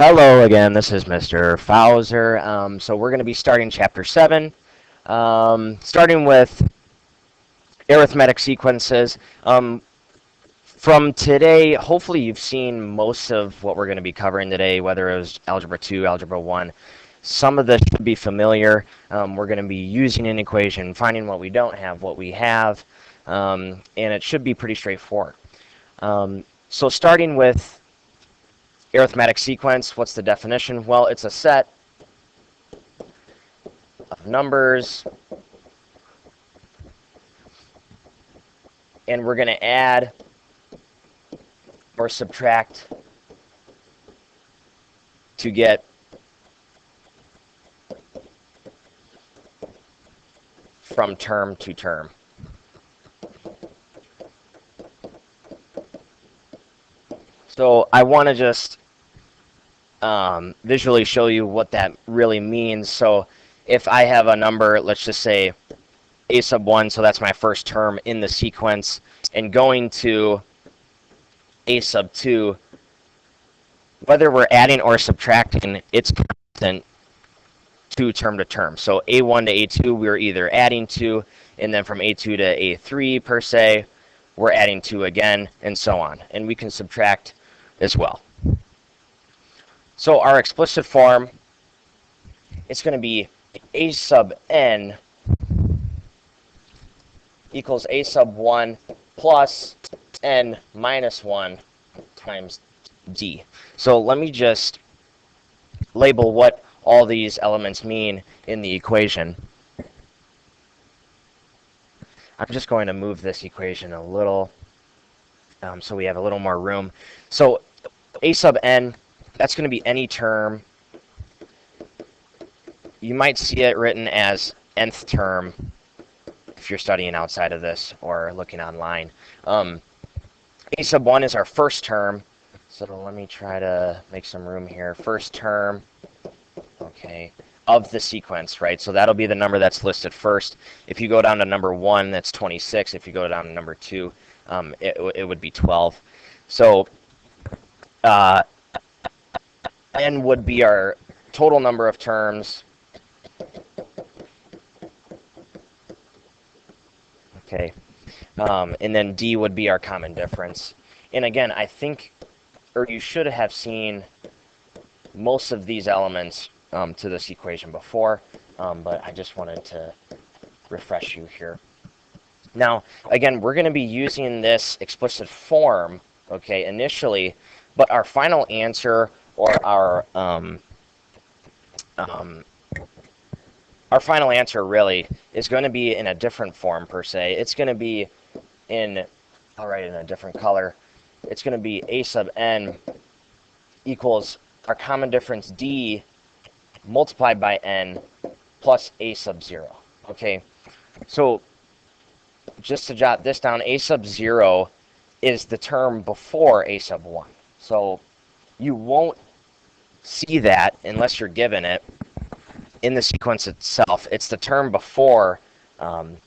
Hello again, this is Mr. Fowler. So we're going to be starting Chapter 7, starting with arithmetic sequences. From today, hopefully you've seen most of what we're going to be covering today, whether it was Algebra 2, Algebra 1. Some of this should be familiar. We're going to be using an equation, finding what we don't have, what we have, and it should be pretty straightforward. So starting with arithmetic sequence, what's the definition? Well, it's a set of numbers, and we're going to add or subtract to get from term to term. So I want to just visually show you what that really means. So if I have a number, let's just say a sub 1, so that's my first term in the sequence, and going to a sub 2, whether we're adding or subtracting, it's constant to term to term. So a1 to a2, we're either adding 2, and then from a2 to a3 per se, we're adding 2 again, and so on. And we can subtract as well. So our explicit form, it's going to be a sub n equals a sub 1 plus n minus 1 times d. So let me just label what all these elements mean in the equation. I'm just going to move this equation a little so we have a little more room. So a sub n, that's going to be any term. You might see it written as nth term if you're studying outside of this or looking online. A sub 1 is our first term. So let me try to make some room here. First term, okay, of the sequence, right? So that'll be the number that's listed first. If you go down to number 1, that's 26. If you go down to number 2, it would be 12. So n would be our total number of terms. Okay, and then d would be our common difference. And again, I think, or you should have seen most of these elements to this equation before, but I just wanted to refresh you here. Now, again, we're going to be using this explicit form, okay, initially, but our final answer or our final answer really is going to be in a different form per se. It's going to be in, I'll write it in a different color. It's going to be a sub n equals our common difference d multiplied by n plus a sub 0. Okay, so just to jot this down, a sub 0 is the term before a sub 1. So you won't see that unless you're given it in the sequence itself. It's the term before term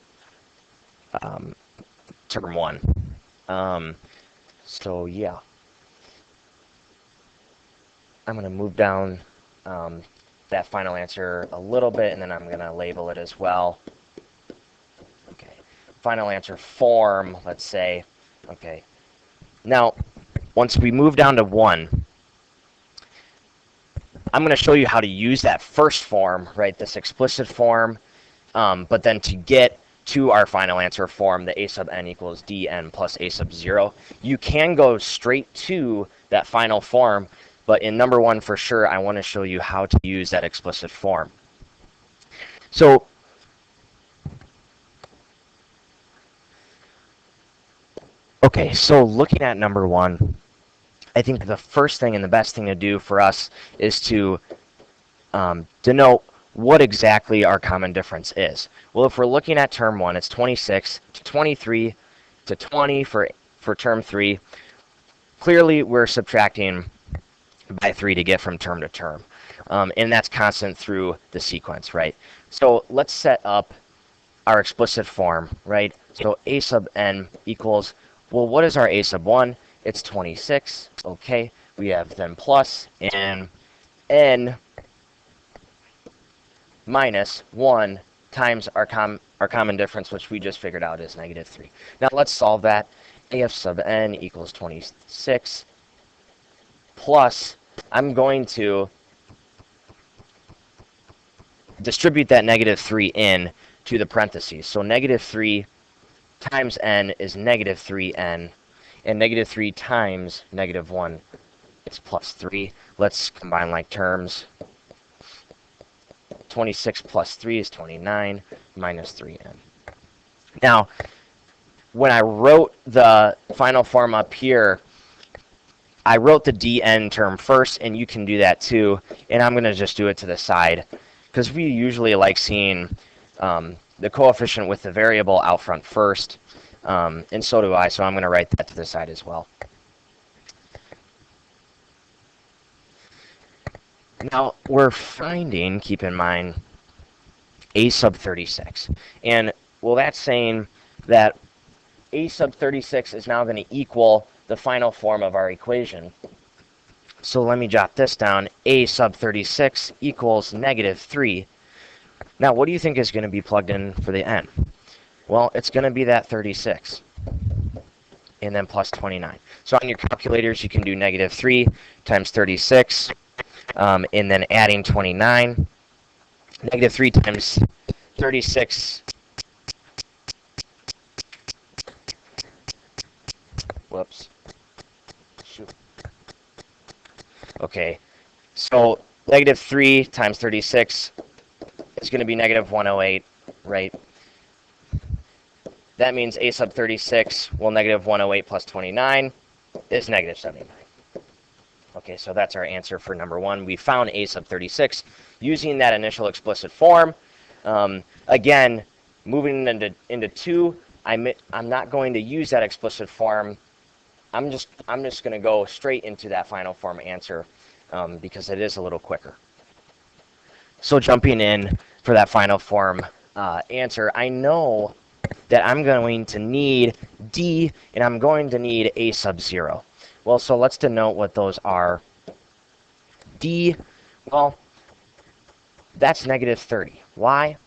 1. So yeah, I'm going to move down that final answer a little bit, and then I'm going to label it as well. Okay, final answer form, let's say. Okay, now once we move down to 1, I'm going to show you how to use that first form, right, this explicit form, but then to get to our final answer form, the a sub n equals dn plus a sub 0, you can go straight to that final form, but in number 1 for sure, I want to show you how to use that explicit form. So okay, so looking at number 1, I think the first thing and the best thing to do for us is to denote what exactly our common difference is. Well, if we're looking at term 1, it's 26 to 23 to 20 for term 3. Clearly, we're subtracting by 3 to get from term to term. And that's constant through the sequence, right? So let's set up our explicit form, right? So a sub n equals, well, what is our a sub 1? It's 26, okay. We have then plus, and n minus 1 times our common difference, which we just figured out is negative 3. Now let's solve that. AF sub n equals 26 plus, I'm going to distribute that negative 3 in to the parentheses. So negative 3 times n is negative 3n, and negative 3 times negative 1 is plus 3. Let's combine like terms. 26 plus 3 is 29 minus 3n. Now, when I wrote the final form up here, I wrote the dn term first, and you can do that too. And I'm going to just do it to the side, because we usually like seeing the coefficient with the variable out front first, and so do I, so I'm going to write that to the side as well. Now, we're finding, keep in mind, a sub 36. And, well, that's saying that a sub 36 is now going to equal the final form of our equation. So let me jot this down. A sub 36 equals negative 3. Now, what do you think is going to be plugged in for the n? Well, it's going to be that 36, and then plus 29. So on your calculators, you can do negative 3 times 36, and then adding 29. Negative 3 times 36. Whoops. Shoot. Okay, so negative 3 times 36 is going to be negative 108, right? That means a sub 36, well, negative 108 plus 29 is negative 79. Okay, so that's our answer for number 1. We found a sub 36 using that initial explicit form. Again, moving into 2, I'm not going to use that explicit form. I'm just going to go straight into that final form answer because it is a little quicker. So jumping in for that final form answer, I know that I'm going to need D, and I'm going to need a sub 0. Well, so let's denote what those are. D, well, that's negative 30. Why?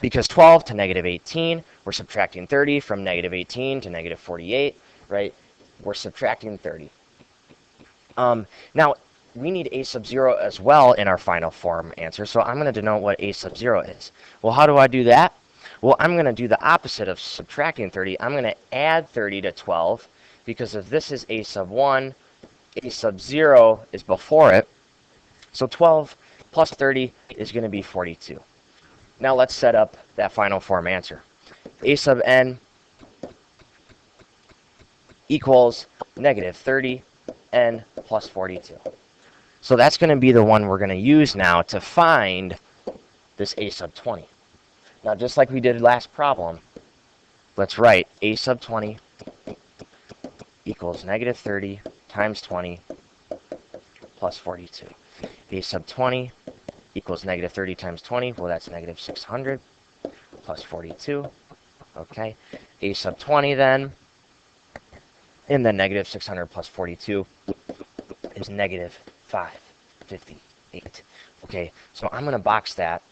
Because 12 to negative 18, we're subtracting 30 from negative 18 to negative 48, right? We're subtracting 30. Now, we need a sub 0 as well in our final form answer, so I'm going to denote what a sub 0 is. Well, how do I do that? Well, I'm going to do the opposite of subtracting 30. I'm going to add 30 to 12, because if this is a sub 1, a sub 0 is before it. So 12 plus 30 is going to be 42. Now let's set up that final form answer. A sub n equals negative 30 n plus 42. So that's going to be the one we're going to use now to find this a sub 20. Now, just like we did last problem, let's write a sub 20 equals negative 30 times 20 plus 42. A sub 20 equals negative 30 times 20. Well, that's negative 600 plus 42. Okay. A sub 20 then, and then negative 600 plus 42 is negative 558. Okay, so I'm going to box that.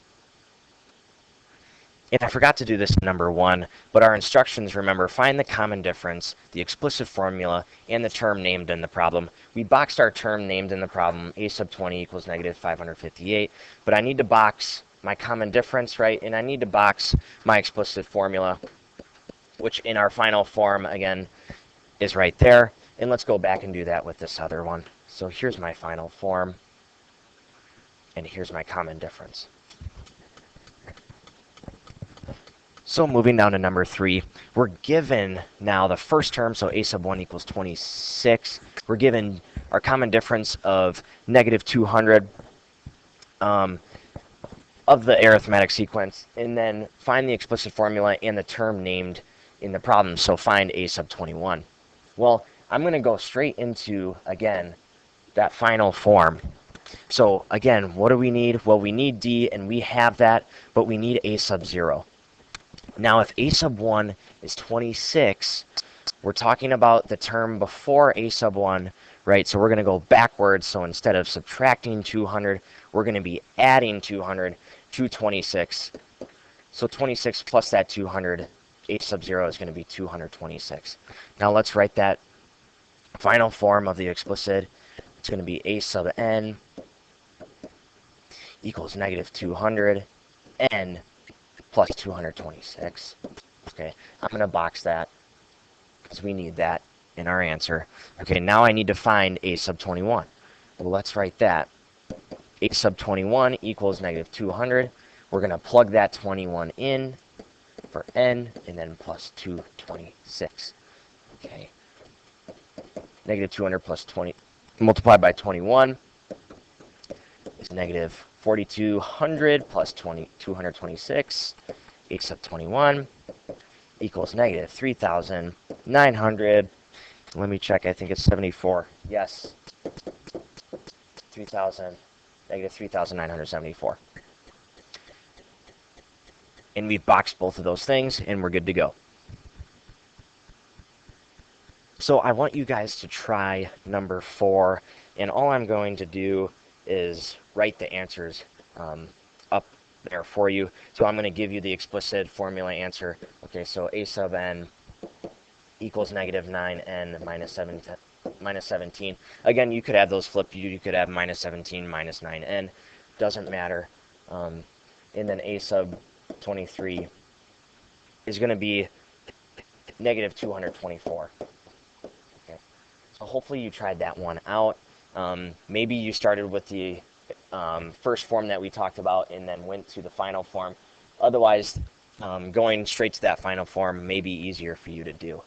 And I forgot to do this in number 1, but our instructions, remember, find the common difference, the explicit formula, and the term named in the problem. We boxed our term named in the problem, a sub 20 equals negative 558, but I need to box my common difference, right? And I need to box my explicit formula, which in our final form, again, is right there. And let's go back and do that with this other one. So here's my final form, and here's my common difference. So moving down to number 3, we're given now the first term, so a sub 1 equals 26. We're given our common difference of negative 200 of the arithmetic sequence, and then find the explicit formula and the term named in the problem, so find a sub 21. Well, I'm going to go straight into, again, that final form. So again, what do we need? Well, we need D, and we have that, but we need a sub 0. Now, if a sub 1 is 26, We're talking about the term before a sub 1, right? So we're going to go backwards. So instead of subtracting 200, we're going to be adding 200 to 26. So 26 plus that 200, a sub 0 is going to be 226. Now let's write that final form of the explicit. It's going to be a sub n equals negative 200 n plus 226. Okay, I'm going to box that because we need that in our answer. Okay, now I need to find a sub 21. Well, let's write that. A sub 21 equals negative 200. We're going to plug that 21 in for n, and then plus 226. Okay, negative 200 plus 20 multiplied by 21 is negative 4200 plus 226. A sub 21 equals negative 3,900. Let me check. I think it's 74. Yes. 3,000, negative 3,974. And we've boxed both of those things, and we're good to go. So I want you guys to try number 4, and all I'm going to do is write the answers up there for you. So I'm going to give you the explicit formula answer. Okay, so a sub n equals negative 9n minus 17. Again, you could have those flipped. You could have minus 17 minus 9n. Doesn't matter. And then a sub 23 is going to be negative 224. Okay. So hopefully you tried that one out. Maybe you started with the first form that we talked about and then went to the final form. Otherwise, going straight to that final form may be easier for you to do.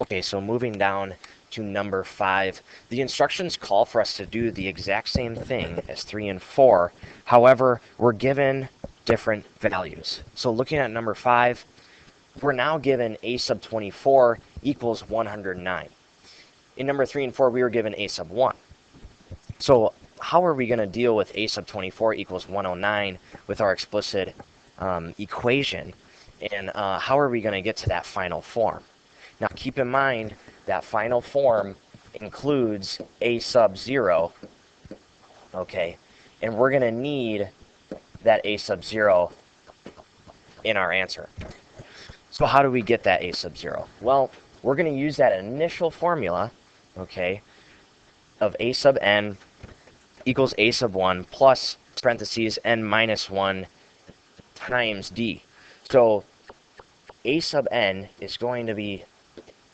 Okay, so moving down to number 5, the instructions call for us to do the exact same thing as 3 and 4. However, we're given different values. So looking at number 5, we're now given a sub 24 equals 109. In number 3 and 4, we were given a sub 1. So how are we going to deal with a sub 24 equals 109 with our explicit equation? And how are we going to get to that final form? Now keep in mind that final form includes a sub 0, okay? And we're going to need that a sub 0 in our answer. So how do we get that a sub 0? Well, we're going to use that initial formula, okay, of a sub n equals a sub 1 plus parentheses n minus 1 times d. So a sub n is going to be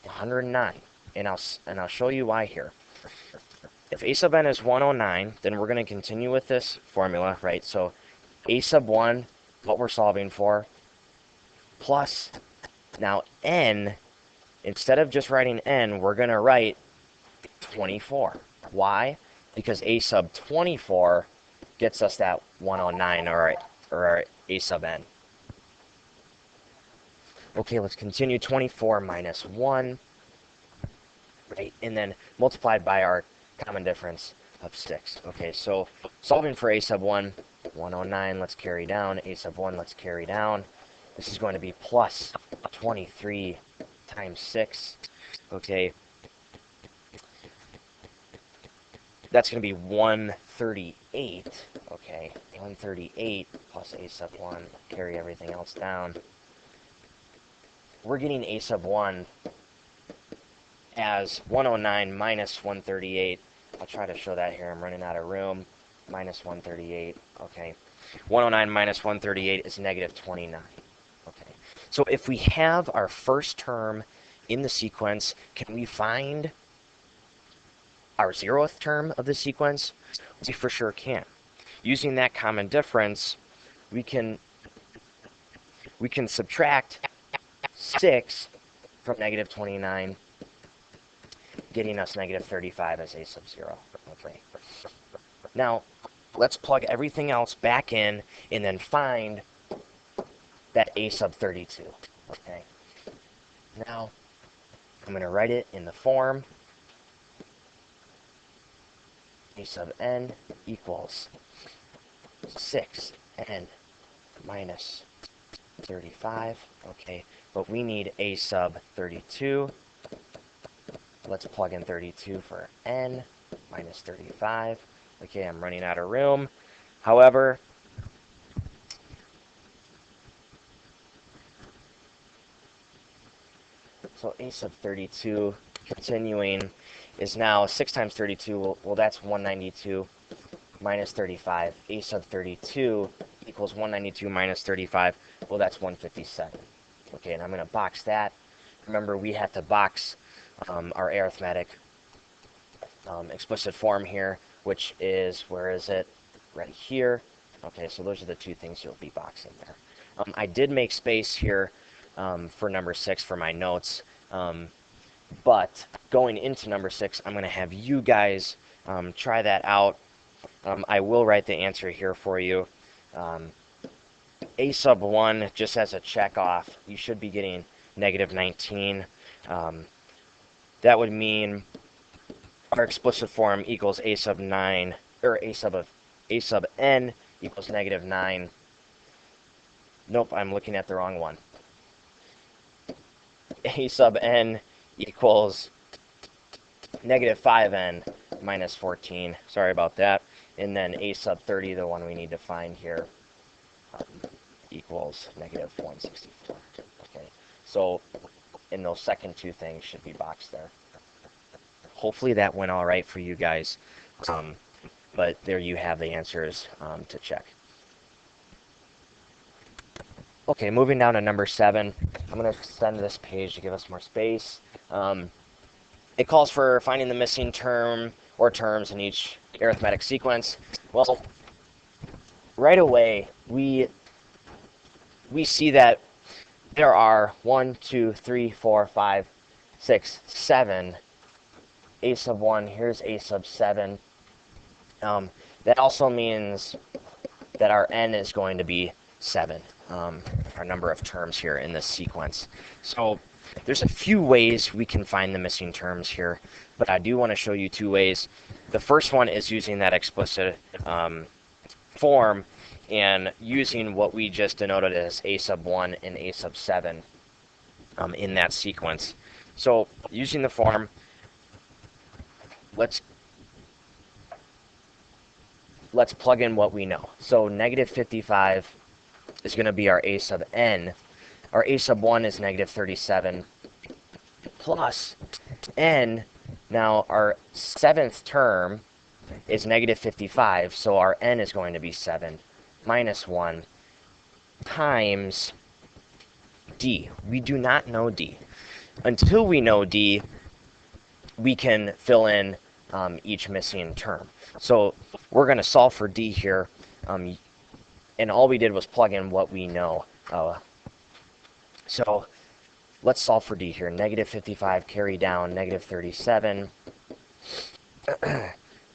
109, and I'll show you why here. If a sub n is 109, then we're going to continue with this formula, right? So a sub 1, what we're solving for, plus now n, instead of just writing n, we're going to write 24. Why? Because a sub 24 gets us that 109, or our a sub n. Okay, let's continue. 24 minus 1, right? And then multiplied by our common difference of 6. Okay, so solving for a sub 1, 109, let's carry down. A sub 1, let's carry down. This is going to be plus 23 times 6. Okay, that's going to be 138. Okay, 138 plus a sub 1, carry everything else down. We're getting a sub 1 as 109 minus 138. I'll try to show that here. I'm running out of room. Minus 138. Okay. 109 minus 138 is negative 29. Okay. So if we have our first term in the sequence, can we find our 0th term of the sequence? We for sure can. Using that common difference, we can subtract 6 from negative 29, getting us negative 35 as a sub 0. Okay. Now, let's plug everything else back in and then find that a sub 32. Okay. Now, I'm going to write it in the form a sub n equals 6n minus 35. Okay, but we need a sub 32. Let's plug in 32 for n minus 35. Okay, I'm running out of room. However, so a sub 32, continuing, is now 6 times 32. Well, that's 192 minus 35. A sub 32 equals 192 minus 35. Well, that's 157. Okay, and I'm going to box that. Remember, we have to box our arithmetic explicit form here, which is, where is it? Right here. Okay, so those are the two things you'll be boxing there. I did make space here for number 6 for my notes, but going into number 6, I'm going to have you guys try that out. I will write the answer here for you. A sub 1, just as a check off, you should be getting negative 19. That would mean our explicit form equals a sub 9, or a sub n equals negative 9. Nope, I'm looking at the wrong one. A sub n equals negative 5n minus 14. Sorry about that. And then a sub 30, the one we need to find here, equals negative 164. Okay, so and those second two things should be boxed there. Hopefully that went all right for you guys. But there you have the answers to check. Okay, moving down to number 7. I'm going to extend this page to give us more space. It calls for finding the missing term or terms in each arithmetic sequence. Well, right away, we see that there are 1, 2, 3, 4, 5, 6, 7. A sub 1, here's a sub 7. That also means that our n is going to be 7, our number of terms here in this sequence. So there's a few ways we can find the missing terms here, but I do want to show you 2 ways. The first one is using that explicit form and using what we just denoted as a sub 1 and a sub 7 in that sequence. So using the form, let's plug in what we know. So negative 55 is going to be our a sub n. Our a sub 1 is negative 37 plus n. Now our 7th term is negative 55, so our n is going to be 7 minus 1 times d. We do not know d. Until we know d, we can fill in each missing term. So we're going to solve for d here, and all we did was plug in what we know. So let's solve for d here. Negative 55 carry down, negative 37.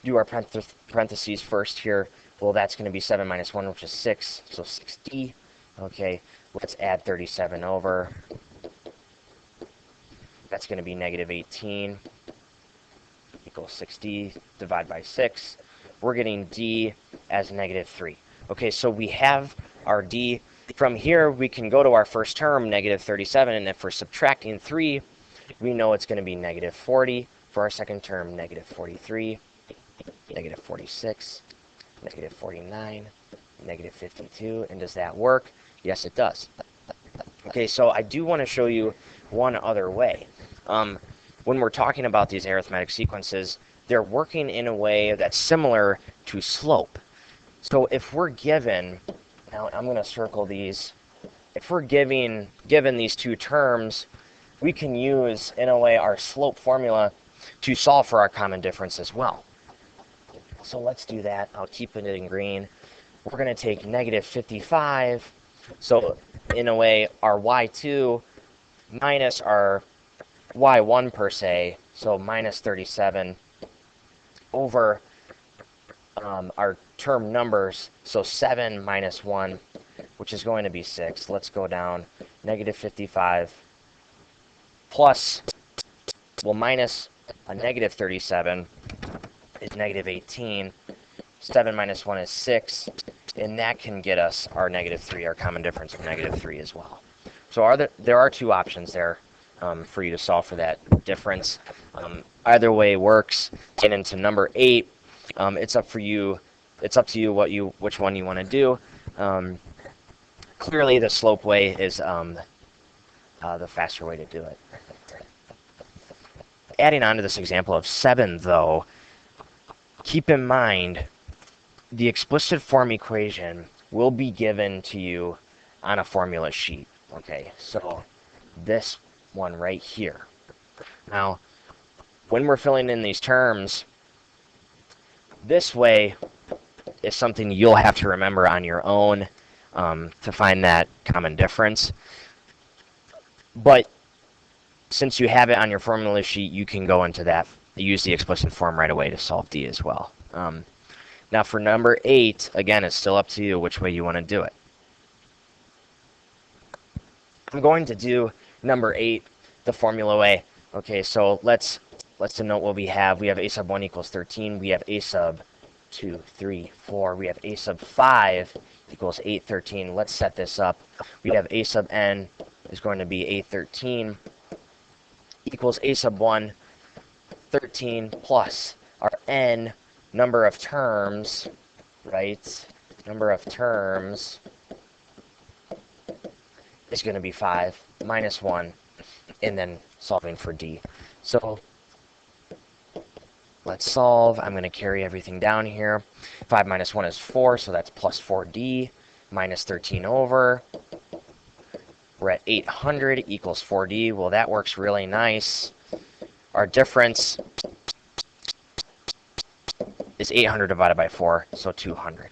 Do our parentheses first here. Well, that's going to be 7 minus 1, which is 6, so 6d. Okay, let's add 37 over. That's going to be negative 18 equals 6d. Divide by 6. We're getting d as negative 3. Okay, so we have our d. From here, we can go to our first term, negative 37, and if we're subtracting 3, we know it's going to be negative 40. For our second term, negative 43, negative 46, negative 49, negative 52. And does that work? Yes, it does. Okay, so I do want to show you one other way. When we're talking about these arithmetic sequences, they're working in a way that's similar to slope. So if we're given, now I'm going to circle these, if we're given these two terms, we can use, in a way, our slope formula to solve for our common difference as well. So let's do that. I'll keep it in green. We're going to take negative 55. So in a way, our y2 minus our y1 per se, so minus 37 over our term numbers, so 7 minus 1, which is going to be 6. Let's go down. Negative 55 plus, well, minus a negative 37 is negative 18. 7 minus 1 is 6. and that can get us our -3, our common difference of -3 as well. So there are two options there for you to solve for that difference. Either way works. Get into number 8. It's up for you. It's up to you which one you want to do. Clearly, the slope way is the faster way to do it. Adding on to this example of 7, though, keep in mind the explicit form equation will be given to you on a formula sheet. Okay, so this one right here. Now, when we're filling in these terms, this way is something you'll have to remember on your own to find that common difference. But since you have it on your formula sheet, you can go into that, use the explicit form right away to solve D as well. Now for number 8, again, it's still up to you which way you want to do it. I'm going to do number 8 the formula way. Okay, so let's denote what we have. We have a sub 1 equals 13. We have a sub 2, 3, 4. We have a sub 5 equals 8, 13. Let's set this up. We have a sub n is going to be 8, 13 equals a sub 1, 13 plus our n number of terms, right? Number of terms is going to be 5 minus 1, and then solving for D. So let's solve. I'm going to carry everything down here. 5 minus 1 is 4, so that's plus 4D minus 13 over. We're at 800 equals 4D. Well, that works really nice. Our difference is 800 divided by 4, so 200.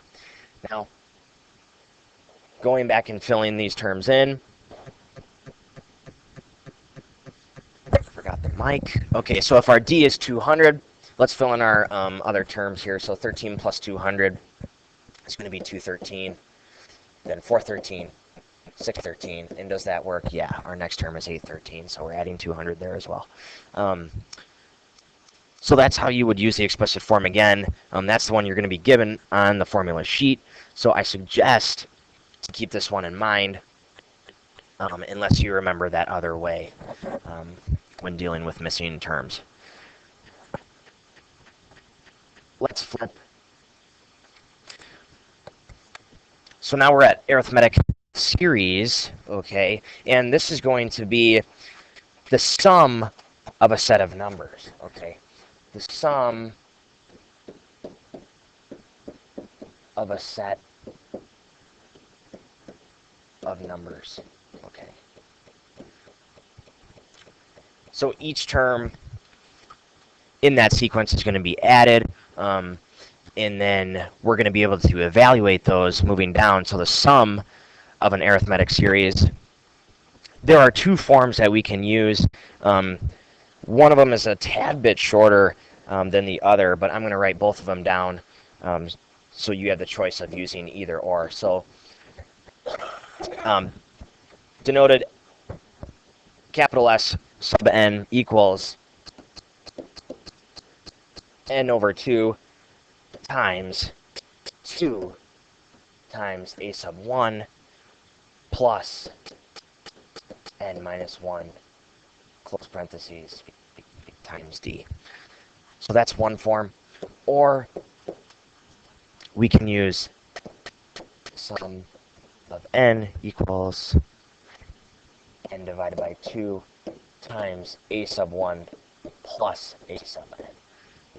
Now, going back and filling these terms in. Forgot the mic. Okay, so if our D is 200, let's fill in our other terms here. So 13 plus 200 is going to be 213. Then 413, 613. And does that work? Yeah, our next term is 813, so we're adding 200 there as well. So that's how you would use the explicit form again. That's the one you're going to be given on the formula sheet. So I suggest to keep this one in mind, unless you remember that other way when dealing with missing terms. Let's flip. So now we're at arithmetic series, okay, and this is going to be the sum of a set of numbers, okay. The sum of a set of numbers, okay. So each term in that sequence is going to be added, and then we're going to be able to evaluate those moving down. So the sum of an arithmetic series, there are two forms that we can use. One of them is a tad bit shorter than the other, but I'm going to write both of them down so you have the choice of using either or. So denoted capital S sub n equals n over 2 times 2 times a sub 1 plus n minus 1 close parentheses times d. So that's one form. Or we can use sum of n equals n divided by 2 times a sub 1 plus a sub n.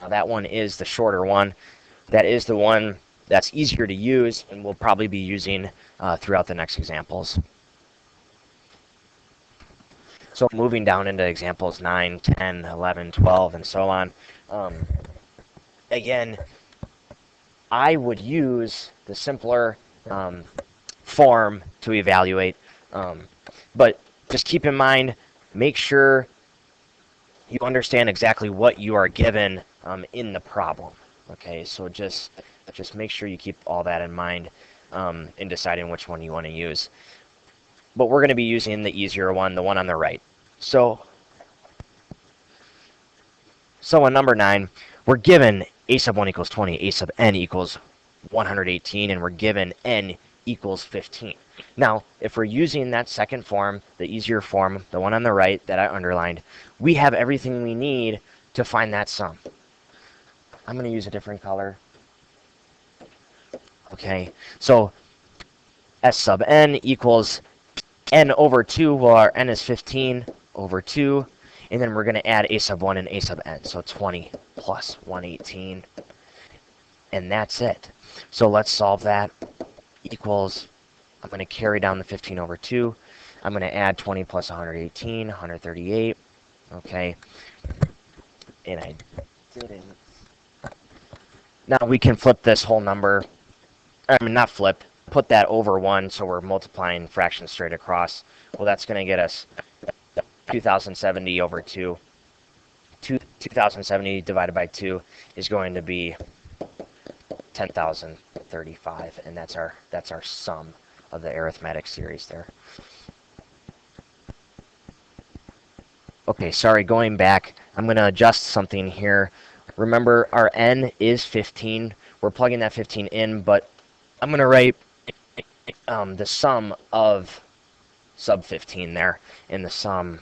Now that one is the shorter one. That is the one that's easier to use and we'll probably be using throughout the next examples. So moving down into examples 9, 10, 11, 12, and so on. Again, I would use the simpler form to evaluate. But just keep in mind, make sure you understand exactly what you are given in the problem. Okay, so just make sure you keep all that in mind in deciding which one you want to use. But we're going to be using the easier one, the one on the right. So in number 9, we're given a sub 1 equals 20, a sub n equals 118, and we're given n equals 15. Now, if we're using that second form, the easier form, the one on the right that I underlined, we have everything we need to find that sum. I'm going to use a different color. Okay, so S sub n equals n over 2. Well, our n is 15 over 2. And then we're going to add a sub 1 and a sub n. So 20 plus 118. And that's it. So let's solve that. Equals, I'm going to carry down the 15 over 2. I'm going to add 20 plus 118, 138. Okay. And I didn't. Now we can flip this whole number. I mean, not flip. Put that over 1, so we're multiplying fractions straight across. Well, that's going to get us 2070 over 2. 2070 divided by 2 is going to be 10,035, and that's our sum of the arithmetic series there. Okay, sorry, going back, I'm going to adjust something here. Remember, our n is 15. We're plugging that 15 in, but I'm going to write the sum of sub 15 there, and the sum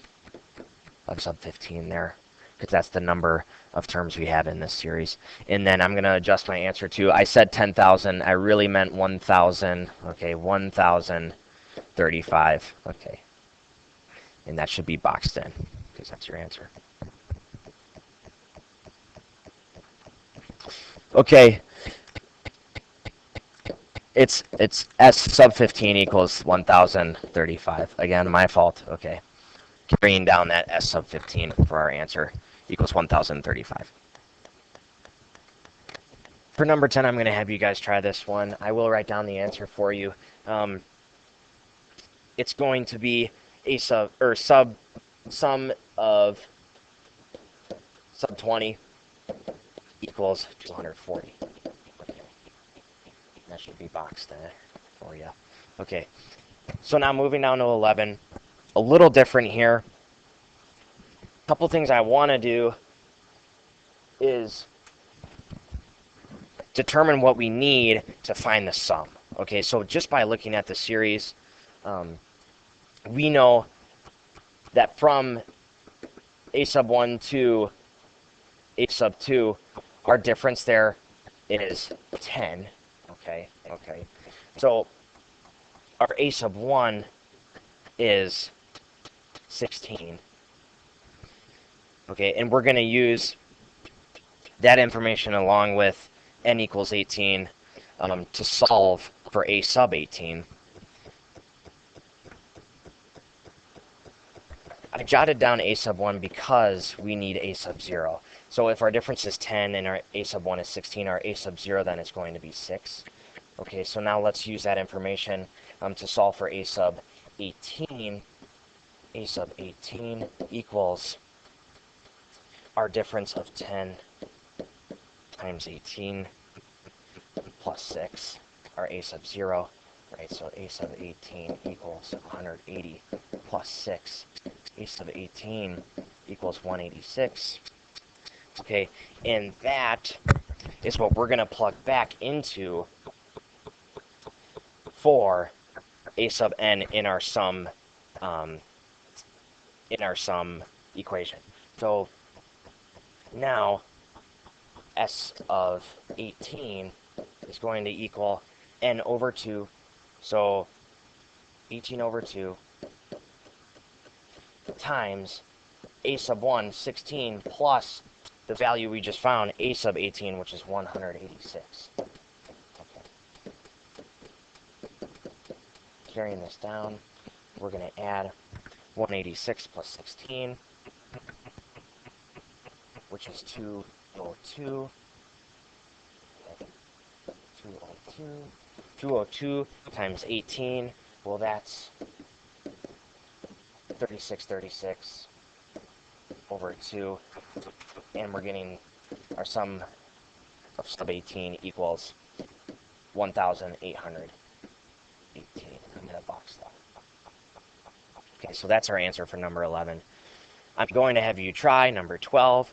of sub 15 there, because that's the number of terms we have in this series. And then I'm going to adjust my answer to, I said 10,000, I really meant 1,000. Okay, 1,035. Okay, and that should be boxed in, because that's your answer. Okay, it's S sub 15 equals 1,035. Again, my fault. Okay, carrying down that S sub 15 for our answer equals 1,035. For number 10, I'm going to have you guys try this one. I will write down the answer for you. It's going to be a sum of sub 20 equals 240. That should be boxed in for you. Okay, so now moving down to 11. A little different here. A couple things I want to do is determine what we need to find the sum. Okay, so just by looking at the series, we know that from a sub 1 to a sub 2, our difference there is 10. Okay. So our a sub 1 is 16. Okay, and we're going to use that information along with n equals 18 to solve for a sub 18. I jotted down a sub 1 because we need a sub 0. So if our difference is 10 and our a sub 1 is 16, our a sub 0 then is going to be 6. Okay, so now let's use that information to solve for a sub 18. A sub 18 equals our difference of 10 times 18 plus 6, our a sub 0. Right, so a sub 18 equals 180 plus 6. A sub 18 equals 186. Okay, and that is what we're going to plug back into for a sub n in our sum equation. So now s of 18 is going to equal n over 2. So 18 over 2 times a sub 1, 16, plus the value we just found, a sub 18, which is 186. Okay. Carrying this down, we're going to add 186 plus 16, which is 202. 202 times 18, well, that's 3636 over 2, and we're getting our sum of sub 18 equals 1,818. I'm going to box that. Okay, so that's our answer for number 11. I'm going to have you try number 12.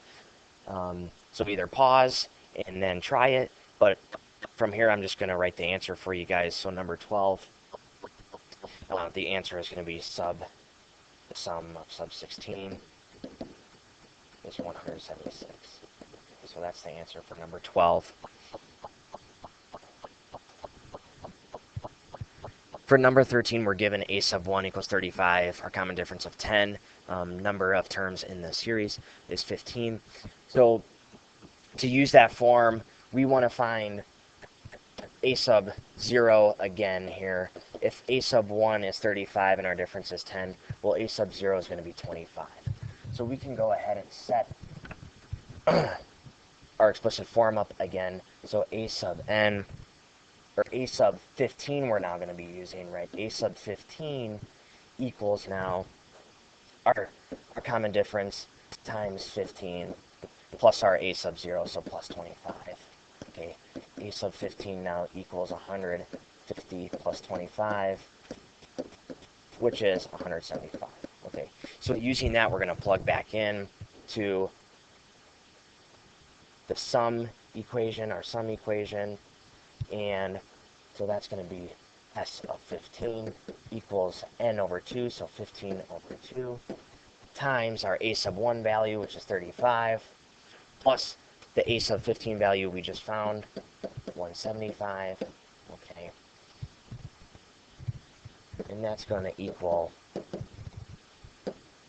So either pause and then try it, but from here, I'm just going to write the answer for you guys. So number 12, the answer is going to be the sum of sub 16 is 176. So that's the answer for number 12. For number 13, we're given a sub 1 equals 35. Our common difference of 10. Number of terms in the series is 15. So to use that form, we want to find a sub 0 again here. If a sub 1 is 35 and our difference is 10, well, a sub 0 is going to be 25. So we can go ahead and set our explicit form up again. So a sub n, or a sub 15 we're now going to be using, right? A sub 15 equals now our common difference times 15 plus our a sub 0, so plus 25. Okay, a sub 15 now equals 150 plus 25, which is 175. Okay, so using that, we're going to plug back in to the sum equation, our sum equation, and so that's going to be s of 15 equals n over 2, so 15 over 2, times our a sub 1 value, which is 35, plus the a sub 15 value we just found, 175, okay, and that's going to equal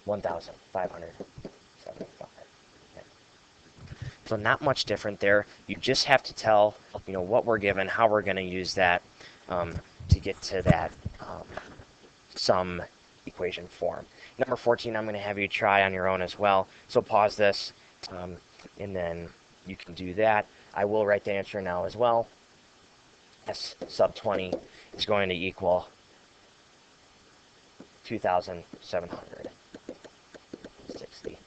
1,575. Okay. So not much different there. You just have to tell, what we're given, how we're going to use that to get to that sum equation form. Number 14, I'm going to have you try on your own as well. So pause this, and then you can do that. I will write the answer now as well. S sub 20 is going to equal 2,760.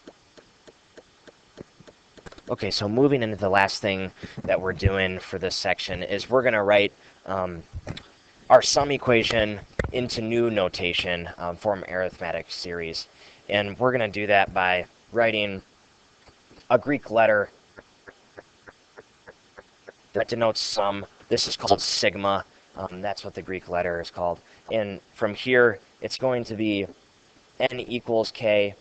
Okay, so moving into the last thing that we're doing for this section is we're going to write our sum equation into new notation for an arithmetic series. And we're going to do that by writing a Greek letter that denotes sum. This is called sigma. That's what the Greek letter is called. And from here, it's going to be n equals k.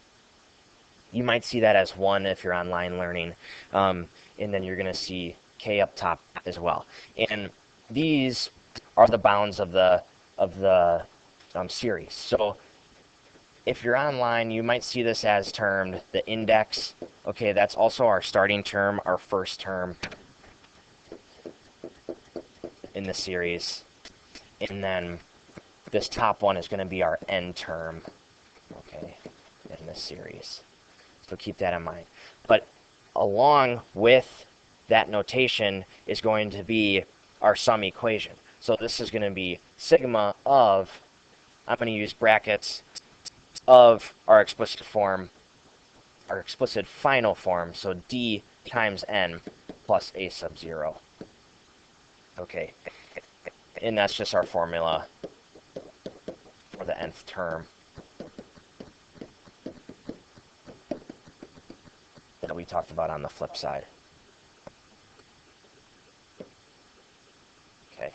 You might see that as 1 if you're online learning. And then you're going to see k up top as well. And these are the bounds of the series. So if you're online, you might see this as termed the index. Okay, that's also our starting term, our first term in the series. And then this top one is going to be our end term, okay, in this series. So keep that in mind. But along with that notation is going to be our sum equation. So this is going to be sigma of, I'm going to use brackets, of our explicit form, our explicit final form, so d times n plus a sub 0. Okay, and that's just our formula for the nth term that we talked about on the flip side. Okay.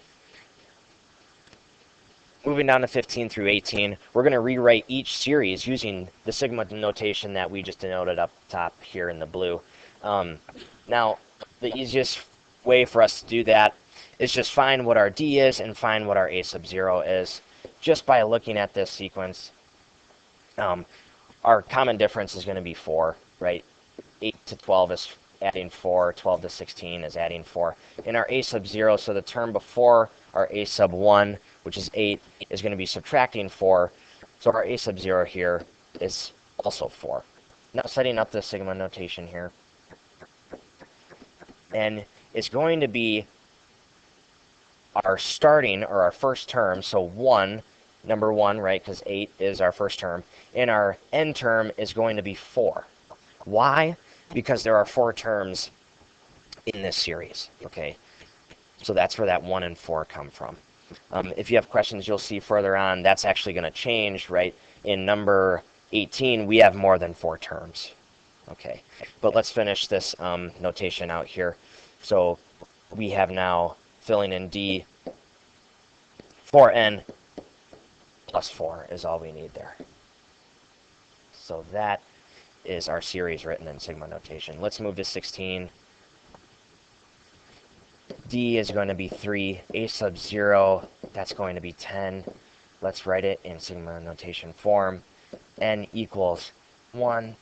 Moving down to 15 through 18, we're going to rewrite each series using the sigma notation that we just denoted up top here in the blue. Now, the easiest way for us to do that is just find what our d is and find what our a sub 0 is. Just by looking at this sequence, our common difference is going to be 4, right? 8 to 12 is adding 4, 12 to 16 is adding 4. In our a sub 0, so the term before our a sub 1, which is 8, is going to be subtracting 4. So our a sub 0 here is also 4. Now setting up the sigma notation here. And it's going to be our starting, or our first term, so 1, number 1, right, because 8 is our first term. And our end term is going to be 4. Why? Because there are 4 terms in this series, okay? So that's where that 1 and 4 come from. If you have questions, you'll see further on, that's actually going to change, right? In number 18, we have more than 4 terms, okay? But let's finish this notation out here. So we have now filling in D for n plus 4 is all we need there. So that is our series written in sigma notation. Let's move to 16. D is going to be 3. A sub 0, that's going to be 10. Let's write it in sigma notation form. N equals 1.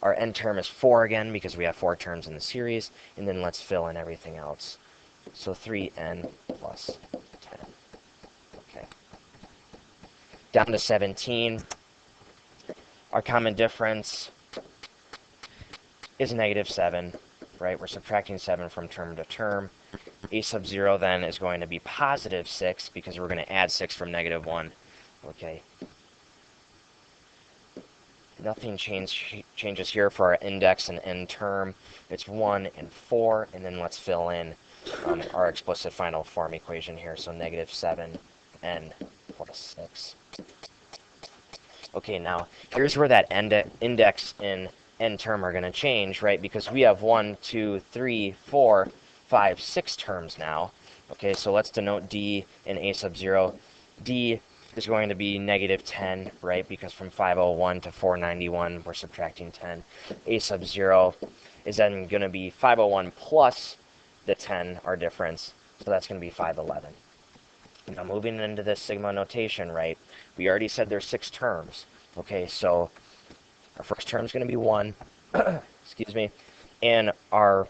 Our n term is 4 again because we have 4 terms in the series. And then let's fill in everything else. So 3n plus 10. Okay. Down to 17. Our common difference is negative 7, right? We're subtracting 7 from term to term. A sub 0 then is going to be positive 6 because we're going to add 6 from negative 1. Okay. Nothing changes here for our index and end term. It's 1 and 4, and then let's fill in our explicit final form equation here. So negative 7n plus 6. Okay, now here's where that index and end term are going to change, right? Because we have 1, 2, 3, 4, 5, 6 terms now. Okay, so let's denote D in A sub 0. D is going to be negative 10, right? Because from 501 to 491, we're subtracting 10. A sub 0 is then going to be 501 plus the 10, our difference. So that's going to be 511. Now moving into this sigma notation, right? We already said there's 6 terms. Okay, so our first term is going to be 1. Excuse me. And our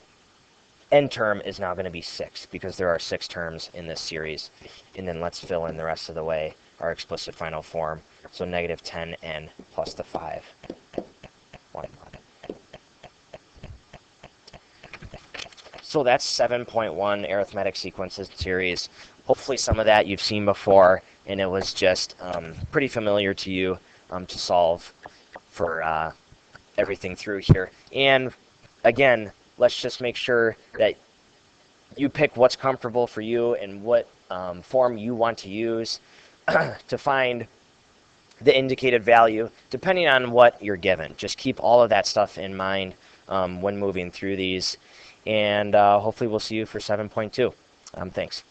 end term is now going to be 6 because there are 6 terms in this series. And then let's fill in the rest of the way our explicit final form. So negative 10n plus the 5. 1. So that's 7.1 arithmetic sequences series. Hopefully some of that you've seen before, and it was just pretty familiar to you to solve for everything through here. And again, let's just make sure that you pick what's comfortable for you and what form you want to use to find the indicated value, depending on what you're given. Just keep all of that stuff in mind when moving through these. And hopefully we'll see you for 7.2. Thanks.